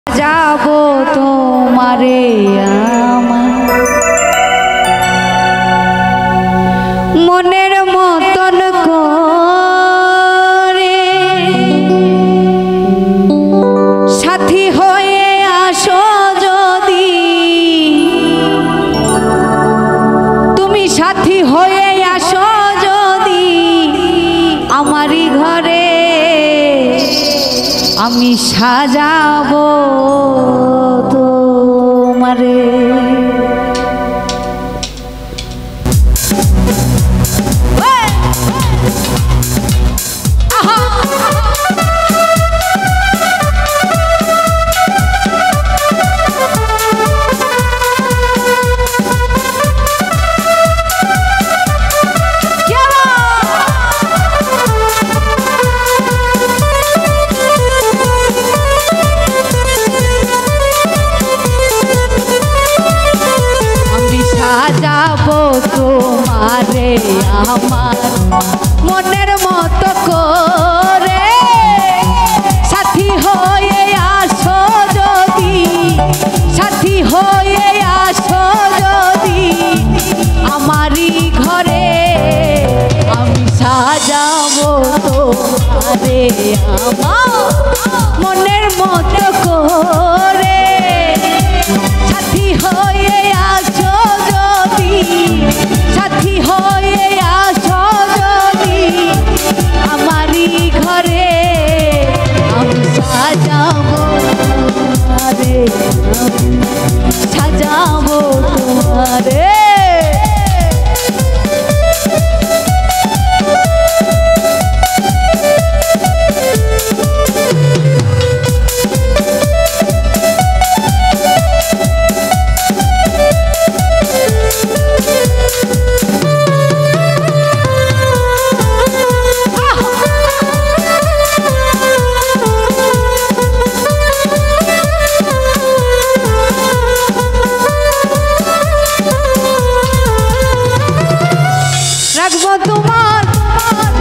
যাবো তোমারে আমার মনের মতন করে সাথী হয়ে আসো যদি তুমি সাথী হয়ে আসো যদি আমারই ঘরে আমি সাজাবো তোমারে তোমারে আমার মনের মতো করে সাথী হয়ে আসো যদি সাথী হয়ে আসো যদি আমারই ঘরে আমি সাজাবো তোমারে আমার মনের মতো করে সাথী হয়ে আসো যদি সাথী হয়ে আসো যদি আমারই ঘরে আমি সাজাবো তোমারে সাজাবো তোমারে রাখবো তোমার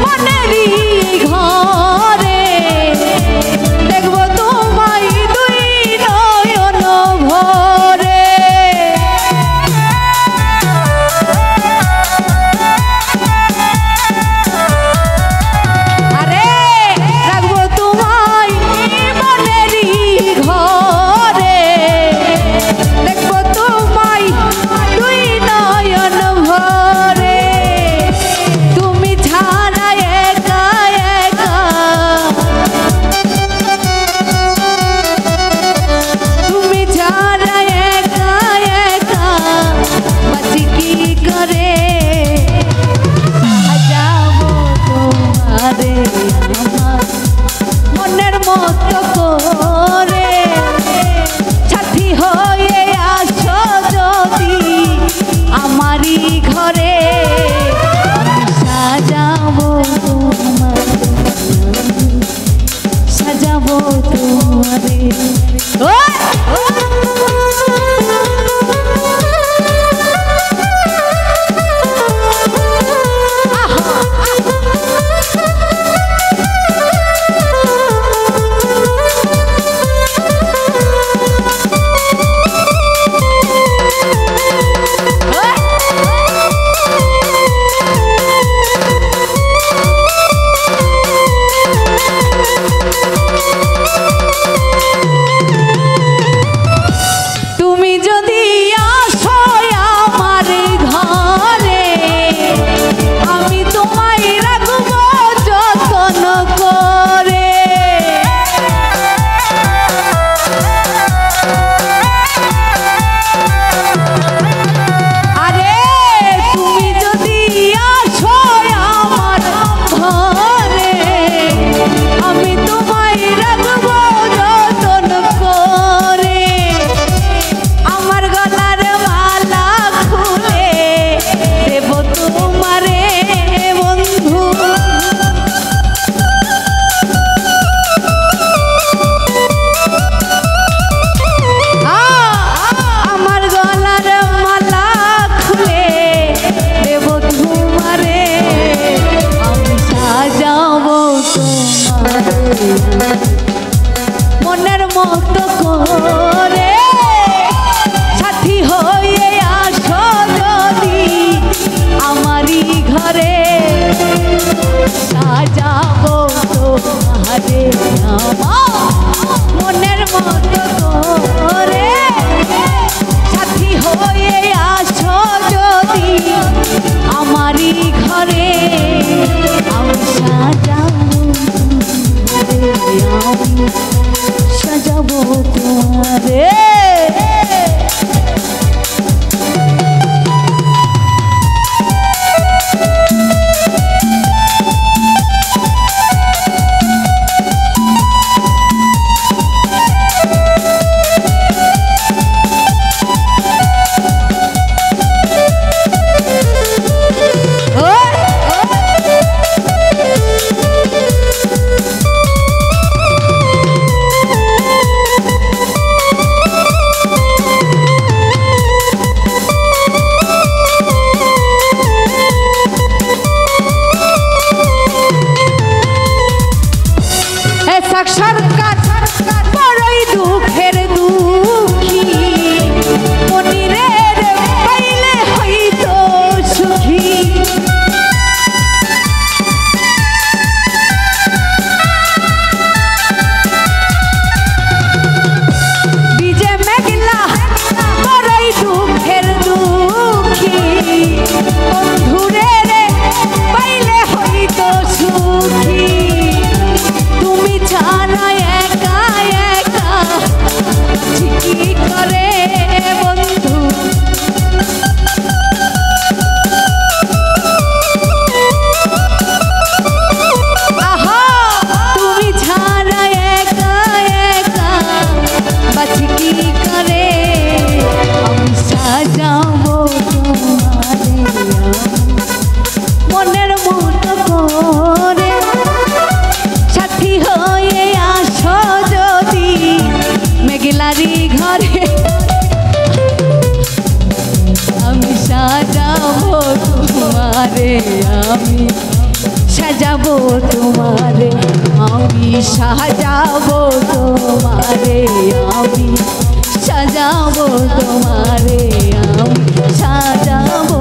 মনেরই ঘরে দেখবো তোমায় দুই নয়ন ভরে আরে রাখবো তোমায় মনেরই ঘরে দেখবো তোমায় দুই নয়ন ভরে মনের মতো করে সাথী হয়ে আসো যদি আমারই ঘরে সাজাবো তোমার সাজাবো তোমারে মনের মতো করে সাথী হয়ে আসো যদি আমারই ঘরে সাজাবো তোমারে আমার মনের মতো করে সাথী হয়ে আসো যদি আমারই ঘরে আমি সাজাবো তোমারে সরকার বড়ই দুঃখের দুঃখী মনিরের পাইলে হইতো সুখী বিজে মেঘলা বড়ই দুঃখের দুঃখী বন্ধুরের পাইলে হইতো সুখী তুমি জানা একা একা কি করে বন্ধু আহা তুমি জানা একা একা বাঁচি কি করে আমি সাজাবো তোমারে মনের মতো করে সাথী হয়ে আসো যদি মেঘলারি ঘরে আমি সাজাবো তোমারে আমি সাজাবো তোমারে আমি সাজাবো তোমারে আমি সাজাবো তোমারে আমি সাজাবো